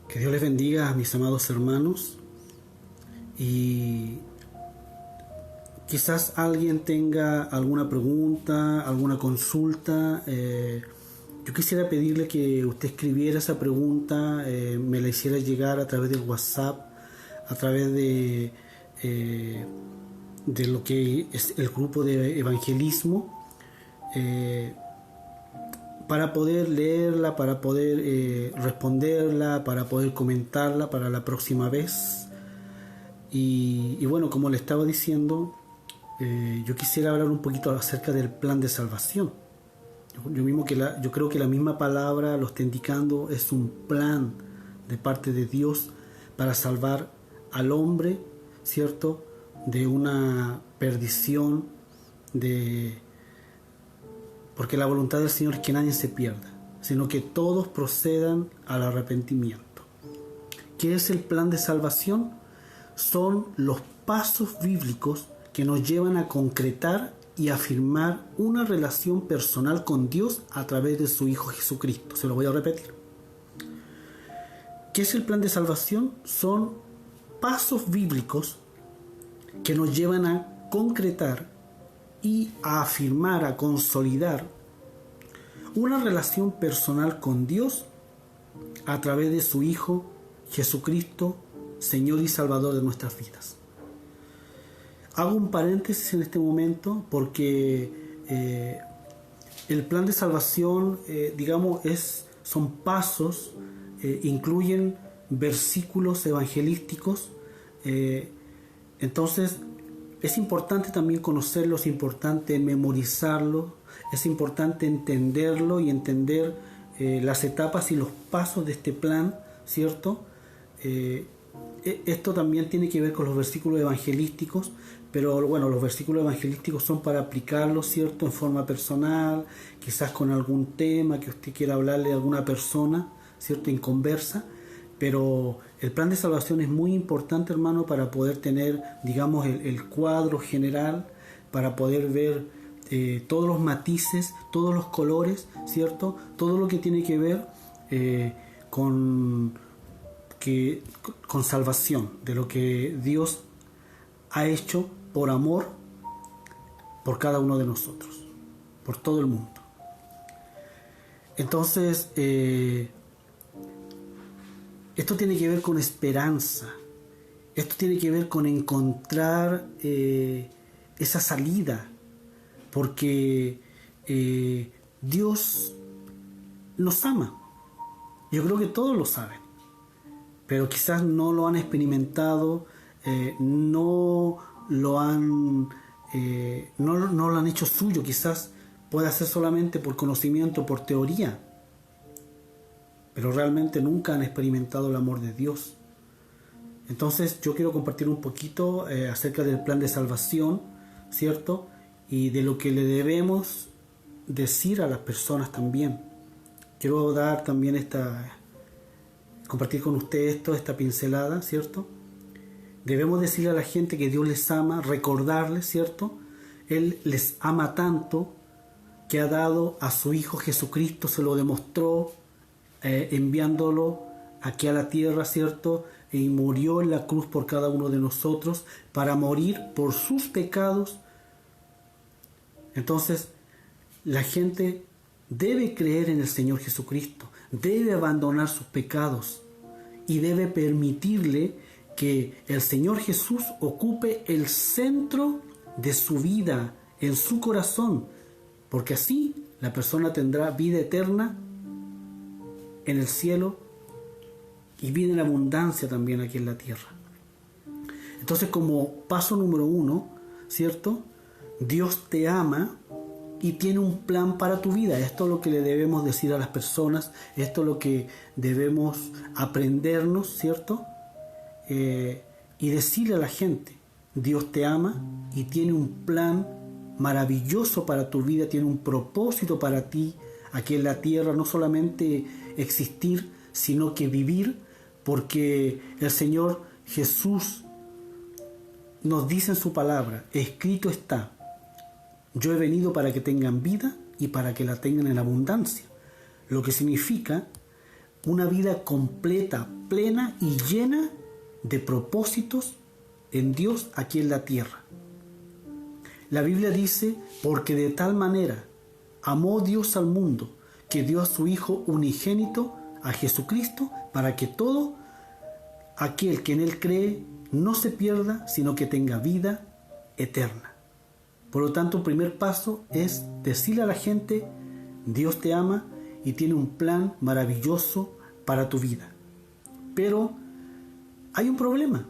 Que Dios les bendiga a mis amados hermanos, y quizás alguien tenga alguna pregunta, alguna consulta. Yo quisiera pedirle que usted escribiera esa pregunta, me la hiciera llegar a través del WhatsApp, a través de lo que es el grupo de evangelismo, para poder leerla, para poder responderla, para poder comentarla para la próxima vez. Y bueno, como le estaba diciendo, yo quisiera hablar un poquito acerca del plan de salvación. Yo creo que la misma palabra lo está indicando, es un plan de parte de Dios para salvar al hombre, ¿cierto?, de una perdición, porque la voluntad del Señor es que nadie se pierda, sino que todos procedan al arrepentimiento. ¿Qué es el plan de salvación? Son los pasos bíblicos que nos llevan a concretar y afirmar una relación personal con Dios a través de su Hijo Jesucristo. Se lo voy a repetir. ¿Qué es el plan de salvación? Son pasos bíblicos que nos llevan a concretar y a afirmar, a consolidar una relación personal con Dios a través de su Hijo Jesucristo, Señor y Salvador de nuestras vidas. Hago un paréntesis en este momento porque el plan de salvación, son pasos, incluyen versículos evangelísticos. Entonces, es importante también conocerlo, es importante memorizarlo, es importante entenderlo y entender las etapas y los pasos de este plan, ¿cierto? Esto también tiene que ver con los versículos evangelísticos, pero bueno, los versículos evangelísticos son para aplicarlos, ¿cierto?, en forma personal, quizás con algún tema que usted quiera hablarle a alguna persona, ¿cierto?, en conversa. Pero el plan de salvación es muy importante, hermano, para poder tener, digamos, el cuadro general, para poder ver todos los matices, todos los colores, ¿cierto? Todo lo que tiene que ver con salvación, de lo que Dios ha hecho por amor por cada uno de nosotros, por todo el mundo. Entonces, esto tiene que ver con esperanza. Esto tiene que ver con encontrar esa salida. Porque Dios nos ama. Yo creo que todos lo saben. Pero quizás no lo han experimentado, no lo han hecho suyo. Quizás pueda ser solamente por conocimiento, por teoría, pero realmente nunca han experimentado el amor de Dios. Entonces yo quiero compartir un poquito acerca del plan de salvación, ¿cierto?, y de lo que le debemos decir a las personas también. Quiero dar también compartir con ustedes esta pincelada, ¿cierto? Debemos decirle a la gente que Dios les ama, recordarles, ¿cierto? Él les ama tanto que ha dado a su Hijo Jesucristo, se lo demostró enviándolo aquí a la tierra, ¿cierto? Y murió en la cruz por cada uno de nosotros para morir por sus pecados. Entonces, la gente debe creer en el Señor Jesucristo, debe abandonar sus pecados y debe permitirle que el Señor Jesús ocupe el centro de su vida, en su corazón, porque así la persona tendrá vida eterna en el cielo y vida en abundancia también aquí en la tierra. Entonces, como paso número 1, ¿cierto?, Dios te ama y tiene un plan para tu vida. Esto es lo que le debemos decir a las personas, esto es lo que debemos aprendernos, ¿cierto? Y decirle a la gente, Dios te ama y tiene un plan maravilloso para tu vida, tiene un propósito para ti aquí en la tierra, no solamente existir, sino que vivir, porque el Señor Jesús nos dice en su palabra, escrito está, yo he venido para que tengan vida y para que la tengan en abundancia. Lo que significa una vida completa, plena y llena de propósitos en Dios aquí en la tierra. La Biblia dice, porque de tal manera amó Dios al mundo, que dio a su Hijo unigénito, a Jesucristo, para que todo aquel que en Él cree no se pierda, sino que tenga vida eterna. Por lo tanto, el primer paso es decirle a la gente, Dios te ama y tiene un plan maravilloso para tu vida. Pero hay un problema,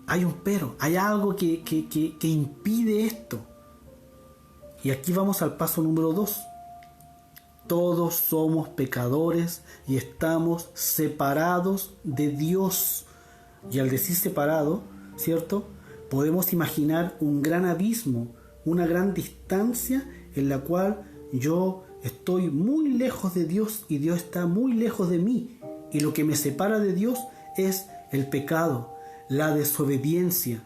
hay un pero, hay algo que impide esto. Y aquí vamos al paso número 2. Todos somos pecadores y estamos separados de Dios. Y al decir separado, ¿cierto?, podemos imaginar un gran abismo, una gran distancia en la cual yo estoy muy lejos de Dios y Dios está muy lejos de mí. Y lo que me separa de Dios es el pecado, la desobediencia.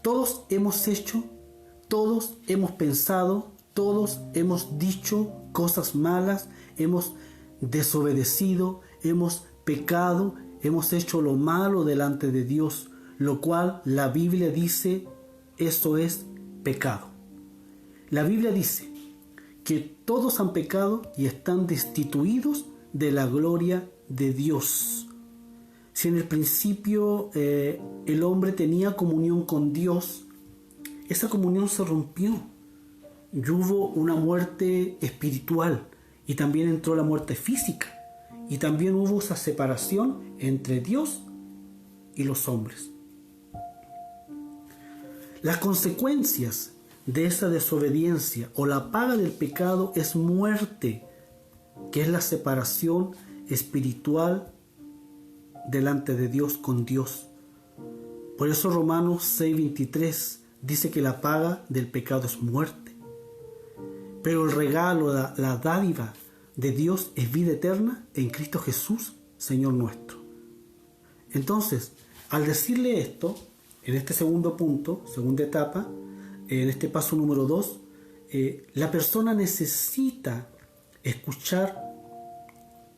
Todos hemos hecho, todos hemos pensado, todos hemos dicho cosas malas, hemos desobedecido, hemos pecado, hemos hecho lo malo delante de Dios, lo cual la Biblia dice, eso es pecado. La Biblia dice que todos han pecado y están destituidos de la gloria de Dios. Si en el principio el hombre tenía comunión con Dios, esa comunión se rompió y hubo una muerte espiritual y también entró la muerte física y también hubo esa separación entre Dios y los hombres. Las consecuencias de esa desobediencia o la paga del pecado es muerte, que es la separación espiritual delante de Dios con Dios. Por eso Romanos 6:23 dice que la paga del pecado es muerte. Pero el regalo, la dádiva de Dios es vida eterna en Cristo Jesús, Señor nuestro. Entonces, al decirle esto, en este segundo punto, segunda etapa, en este paso número 2, la persona necesita escuchar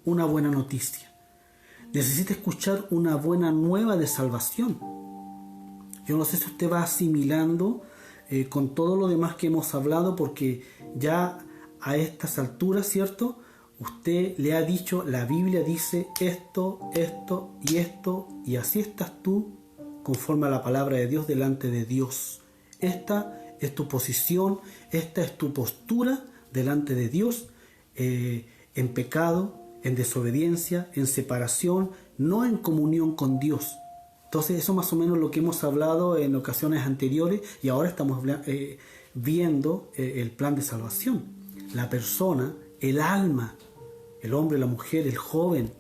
una buena noticia. Necesita escuchar una buena nueva de salvación. Yo no sé si usted va asimilando con todo lo demás que hemos hablado, porque ya a estas alturas, ¿cierto?, usted le ha dicho, la Biblia dice esto, esto y esto, y así estás tú conforme a la palabra de Dios delante de Dios. Esta es tu posición, esta es tu postura delante de Dios, en pecado, en desobediencia, en separación, no en comunión con Dios. Entonces eso más o menos lo que hemos hablado en ocasiones anteriores, y ahora estamos viendo el plan de salvación. La persona, el alma, el hombre, la mujer, el joven,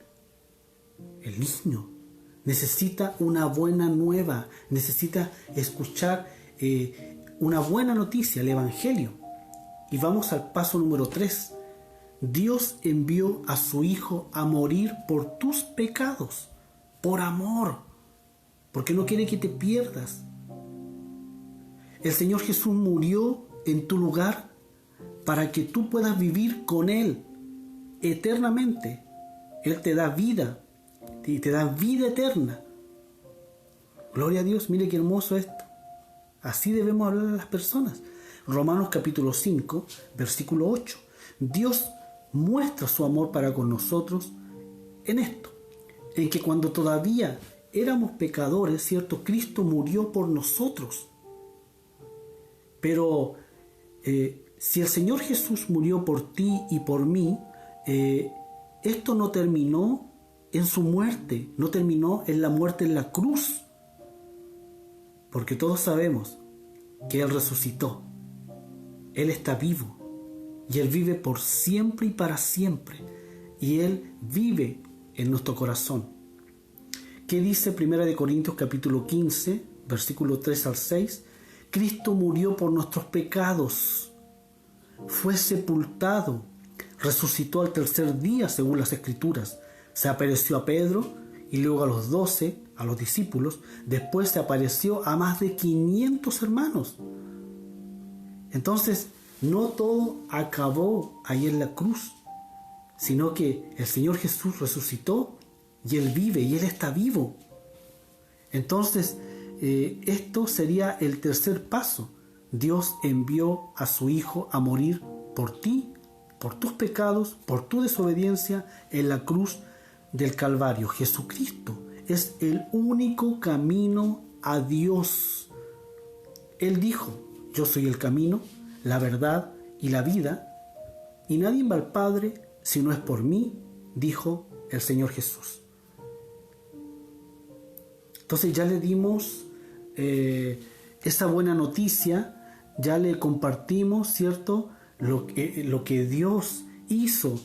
el niño, necesita una buena nueva, necesita escuchar una buena noticia, el Evangelio. Y vamos al paso número 3. Dios envió a su Hijo a morir por tus pecados, por amor, porque no quiere que te pierdas. El Señor Jesús murió en tu lugar para que tú puedas vivir con Él eternamente. Él te da vida y te da vida eterna. Gloria a Dios, mire qué hermoso esto. Así debemos hablar a las personas. Romanos capítulo 5, versículo 8. Dios muestra su amor para con nosotros en esto, en que cuando todavía éramos pecadores, ¿cierto?, Cristo murió por nosotros. Pero si el Señor Jesús murió por ti y por mí, esto no terminó en su muerte, no terminó en la muerte en la cruz, porque todos sabemos que Él resucitó, Él está vivo y Él vive por siempre y para siempre, y Él vive en nuestro corazón. ¿Qué dice 1 Corintios capítulo 15, versículo 3 al 6? Cristo murió por nuestros pecados, fue sepultado, resucitó al tercer día según las Escrituras, se apareció a Pedro y luego a los 12, a los discípulos, después se apareció a más de 500 hermanos. Entonces, no todo acabó ahí en la cruz. sino que el Señor Jesús resucitó y Él vive y Él está vivo. Entonces, esto sería el tercer paso. Dios envió a su Hijo a morir por ti, por tus pecados, por tu desobediencia en la cruz del Calvario. Jesucristo es el único camino a Dios. Él dijo: yo soy el camino, la verdad y la vida, y nadie va al Padre si no es por mí, dijo el Señor Jesús. Entonces ya le dimos esa buena noticia, ya le compartimos, ¿cierto?, lo que Dios hizo,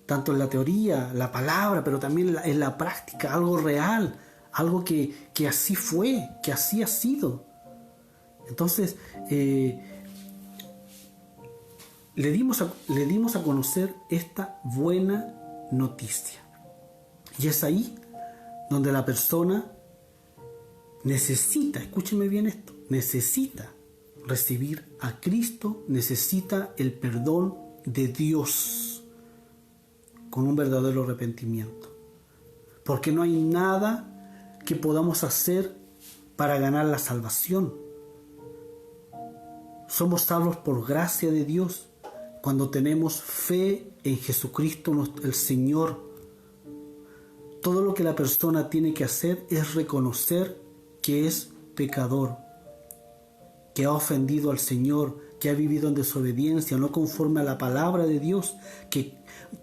tanto en la teoría, la palabra, pero también en la práctica, algo real, algo que así fue, que así ha sido. Entonces, le dimos a conocer esta buena noticia. Y es ahí donde la persona necesita, escúcheme bien esto, necesita recibir a Cristo, necesita el perdón de Dios con un verdadero arrepentimiento. Porque no hay nada que podamos hacer para ganar la salvación. Somos salvos por gracia de Dios cuando tenemos fe en Jesucristo, el Señor. Todo lo que la persona tiene que hacer es reconocer que es pecador, que ha ofendido al Señor, que ha vivido en desobediencia, no conforme a la palabra de Dios, que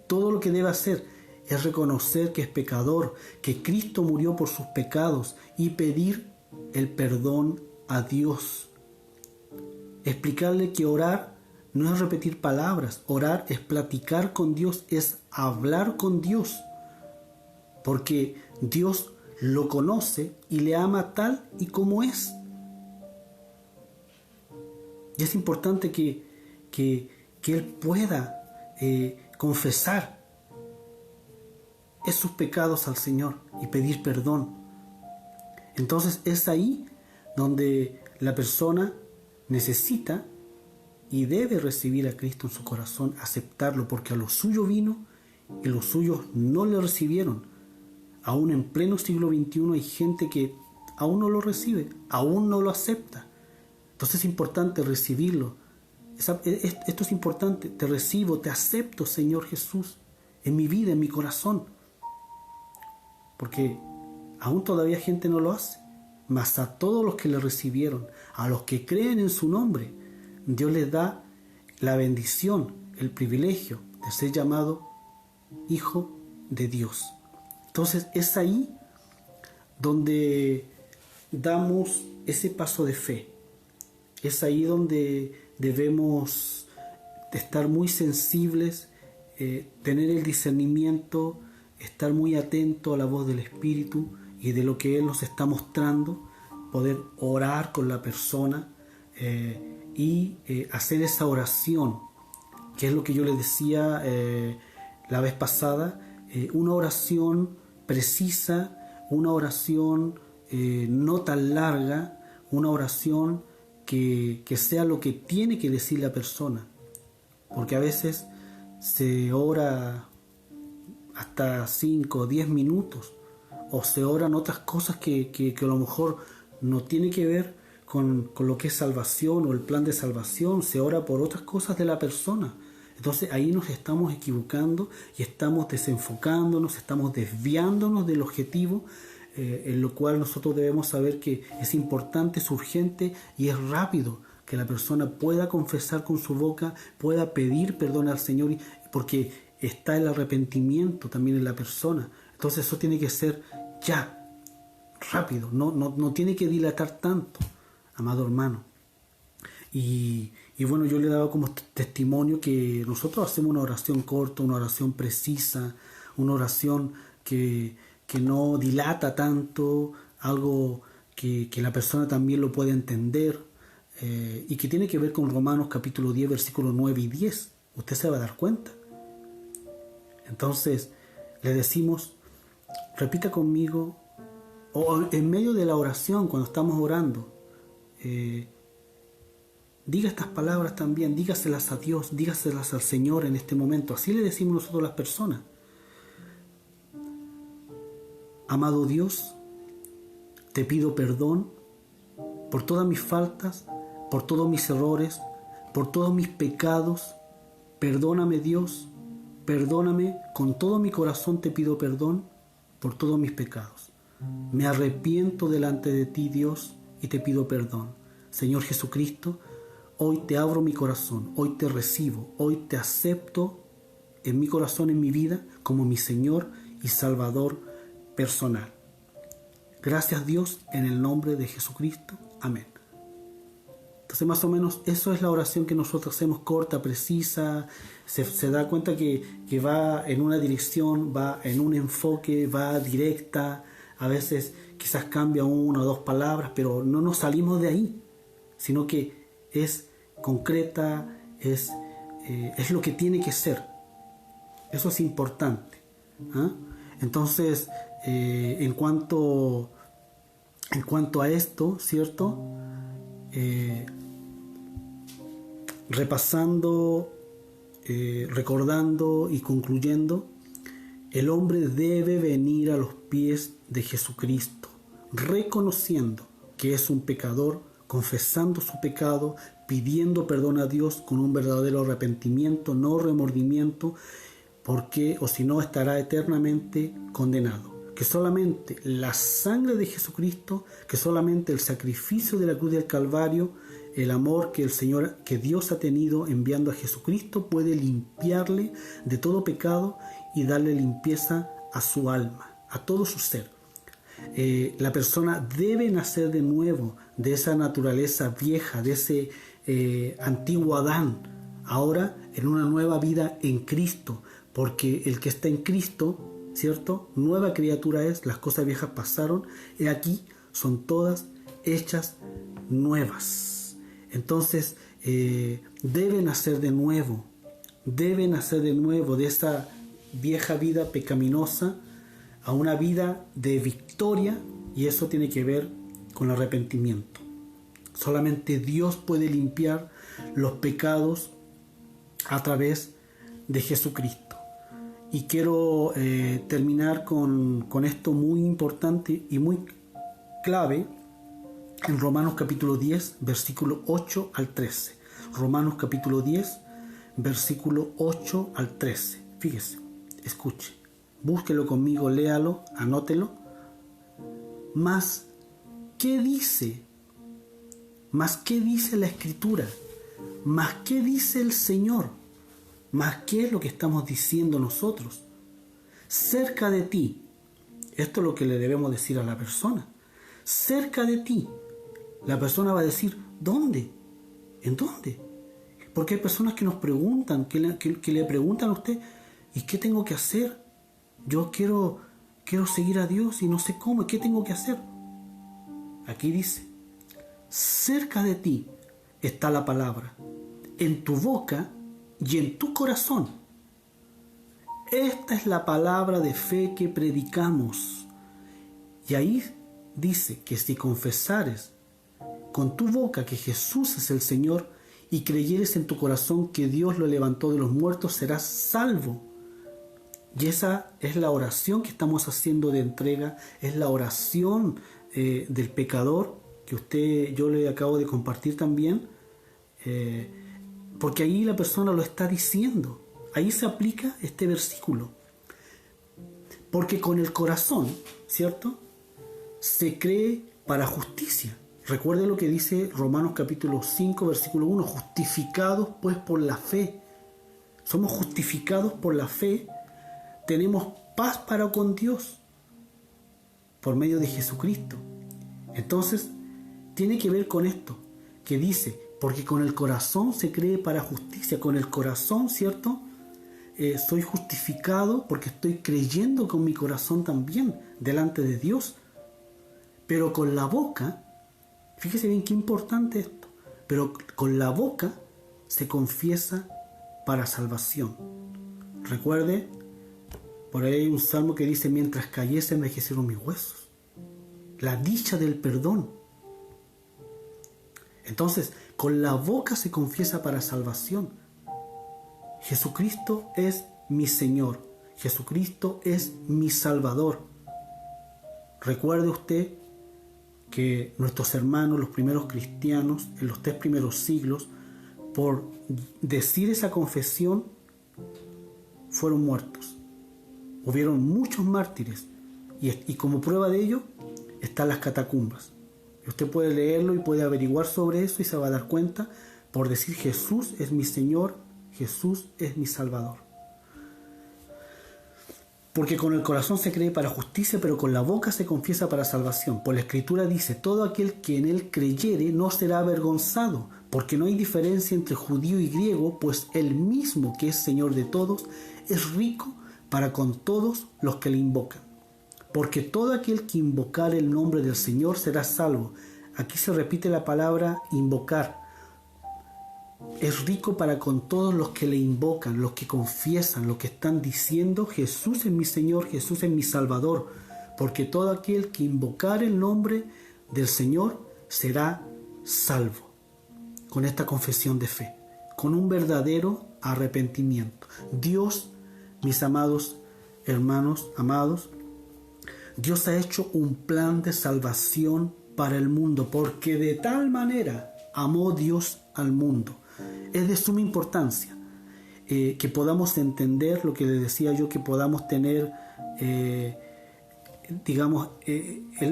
todo lo que debe hacer es reconocer que es pecador, que Cristo murió por sus pecados y pedir el perdón a Dios. Explicarle que orar no es repetir palabras, orar es platicar con Dios, es hablar con Dios, porque Dios lo conoce y le ama tal y como es. Y es importante que Él pueda confesar sus pecados al Señor y pedir perdón. Entonces es ahí donde la persona necesita y debe recibir a Cristo en su corazón, aceptarlo, porque a los suyos vino y los suyos no le recibieron. Aún en pleno siglo XXI hay gente que aún no lo recibe, aún no lo acepta. Entonces es importante recibirlo. Esto es importante. Te recibo, te acepto, Señor Jesús, en mi vida, en mi corazón. Porque aún todavía gente no lo hace. Mas a todos los que le recibieron, a los que creen en su nombre, Dios les da la bendición, el privilegio de ser llamado hijo de Dios. Entonces es ahí donde damos ese paso de fe. Es ahí donde debemos estar muy sensibles, tener el discernimiento, estar muy atento a la voz del Espíritu y de lo que Él nos está mostrando, poder orar con la persona y hacer esa oración, que es lo que yo les decía la vez pasada, una oración precisa, una oración no tan larga, una oración que sea lo que tiene que decir la persona, porque a veces se ora hasta 5 o 10 minutos, o se oran otras cosas que a lo mejor no tiene que ver con lo que es salvación o el plan de salvación, se ora por otras cosas de la persona. Entonces ahí nos estamos equivocando y estamos desenfocándonos, estamos desviándonos del objetivo, en lo cual nosotros debemos saber que es importante, es urgente y es rápido que la persona pueda confesar con su boca, pueda pedir perdón al Señor, porque está el arrepentimiento también en la persona. Entonces eso tiene que ser ya, rápido, no tiene que dilatar tanto, amado hermano. Y bueno, yo le he dado como testimonio que nosotros hacemos una oración corta, una oración precisa, una oración que no dilata tanto, algo que la persona también lo puede entender, y que tiene que ver con Romanos capítulo 10, versículos 9 y 10. Usted se va a dar cuenta. Entonces, le decimos, repita conmigo, o en medio de la oración, cuando estamos orando, diga estas palabras también, dígaselas a Dios, dígaselas al Señor en este momento. Así le decimos nosotros a las personas. Amado Dios, te pido perdón por todas mis faltas, por todos mis errores, por todos mis pecados. Perdóname, Dios, perdóname, con todo mi corazón te pido perdón por todos mis pecados. Me arrepiento delante de ti, Dios, y te pido perdón. Señor Jesucristo, hoy te abro mi corazón, hoy te recibo, hoy te acepto en mi corazón, en mi vida, como mi Señor y Salvador personal. Gracias, Dios, en el nombre de Jesucristo. Amén. Entonces, más o menos, eso es la oración que nosotros hacemos, corta, precisa. Se da cuenta que va en una dirección, va en un enfoque, va directa. A veces quizás cambia una o dos palabras, pero no nos salimos de ahí, sino que es concreta, es lo que tiene que ser. Eso es importante. ¿Ah? Entonces, en cuanto a esto, ¿cierto? Repasando, recordando y concluyendo, el hombre debe venir a los pies de Jesucristo, reconociendo que es un pecador, confesando su pecado, pidiendo perdón a Dios con un verdadero arrepentimiento, no remordimiento, porque o si no estará eternamente condenado. Que solamente la sangre de Jesucristo, que solamente el sacrificio de la cruz del Calvario, el amor que Dios ha tenido enviando a Jesucristo puede limpiarle de todo pecado y darle limpieza a su alma, a todo su ser. La persona debe nacer de nuevo de esa naturaleza vieja, de ese antiguo Adán, ahora en una nueva vida en Cristo, porque el que está en Cristo, ¿cierto? Nueva criatura es, las cosas viejas pasaron, y aquí son todas hechas nuevas. Entonces, debe nacer de nuevo de esa vieja vida pecaminosa a una vida de victoria, y eso tiene que ver con el arrepentimiento. Solamente Dios puede limpiar los pecados a través de Jesucristo. Y quiero terminar con esto muy importante y muy clave en Romanos capítulo 10, versículo 8 al 13. Romanos capítulo 10, versículo 8 al 13. Fíjese, escuche, búsquelo conmigo, léalo, anótelo. Mas, ¿qué dice? Mas, ¿qué dice la Escritura? Mas, ¿qué dice el Señor? Mas, ¿qué es lo que estamos diciendo nosotros? Cerca de ti. Esto es lo que le debemos decir a la persona. Cerca de ti. La persona va a decir, ¿dónde? ¿En dónde? Porque hay personas que nos preguntan, que le preguntan a usted, ¿y qué tengo que hacer? Yo quiero seguir a Dios y no sé cómo, ¿qué tengo que hacer? Aquí dice, cerca de ti está la palabra, en tu boca y en tu corazón. Esta es la palabra de fe que predicamos. Y ahí dice que si confesares con tu boca que Jesús es el Señor y creyeres en tu corazón que Dios lo levantó de los muertos, serás salvo. Y esa es la oración que estamos haciendo de entrega, es la oración del pecador que yo le acabo de compartir también, porque ahí la persona lo está diciendo. Ahí se aplica este versículo. Porque con el corazón, ¿cierto?, se cree para justicia. Recuerde lo que dice Romanos capítulo 5, versículo 1. Justificados pues por la fe. Somos justificados por la fe. Tenemos paz para con Dios por medio de Jesucristo. Entonces, tiene que ver con esto, que dice, porque con el corazón se cree para justicia. Con el corazón, ¿cierto?, soy justificado porque estoy creyendo con mi corazón también delante de Dios. Pero con la boca, fíjese bien qué importante esto, pero con la boca se confiesa para salvación. Recuerde, por ahí hay un salmo que dice, mientras callé se envejecieron mis huesos. La dicha del perdón. Entonces, con la boca se confiesa para salvación. Jesucristo es mi Señor. Jesucristo es mi Salvador. Recuerde usted que nuestros hermanos, los primeros cristianos, en los 3 primeros siglos, por decir esa confesión, fueron muertos. Hubieron muchos mártires y como prueba de ello están las catacumbas. Y usted puede leerlo y puede averiguar sobre eso y se va a dar cuenta por decir Jesús es mi Señor, Jesús es mi Salvador. Porque con el corazón se cree para justicia, pero con la boca se confiesa para salvación. Por la Escritura dice, todo aquel que en él creyere no será avergonzado, porque no hay diferencia entre judío y griego, pues el mismo que es Señor de todos es rico para con todos los que le invocan. Porque todo aquel que invocare el nombre del Señor será salvo. Aquí se repite la palabra invocar. Es rico para con todos los que le invocan, los que confiesan, los que están diciendo Jesús es mi Señor, Jesús es mi Salvador. Porque todo aquel que invocare el nombre del Señor será salvo. Con esta confesión de fe, con un verdadero arrepentimiento. Dios, mis amados hermanos, amados, Dios ha hecho un plan de salvación para el mundo, porque de tal manera amó Dios al mundo. Es de suma importancia que podamos entender lo que les decía yo, que podamos tener, el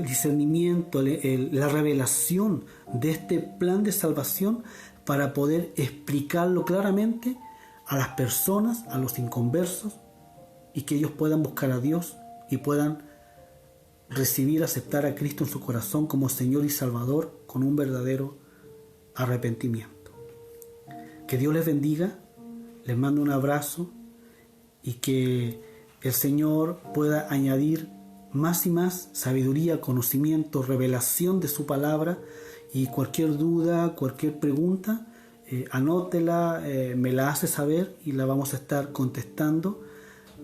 discernimiento, la revelación de este plan de salvación para poder explicarlo claramente a las personas, a los inconversos, y que ellos puedan buscar a Dios y puedan recibir, aceptar a Cristo en su corazón como Señor y Salvador con un verdadero arrepentimiento. Que Dios les bendiga, les mando un abrazo y que el Señor pueda añadir más y más sabiduría, conocimiento, revelación de su palabra, y cualquier duda, cualquier pregunta, anótela, me la hace saber y la vamos a estar contestando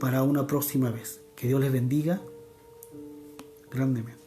para una próxima vez. Que Dios les bendiga grandemente.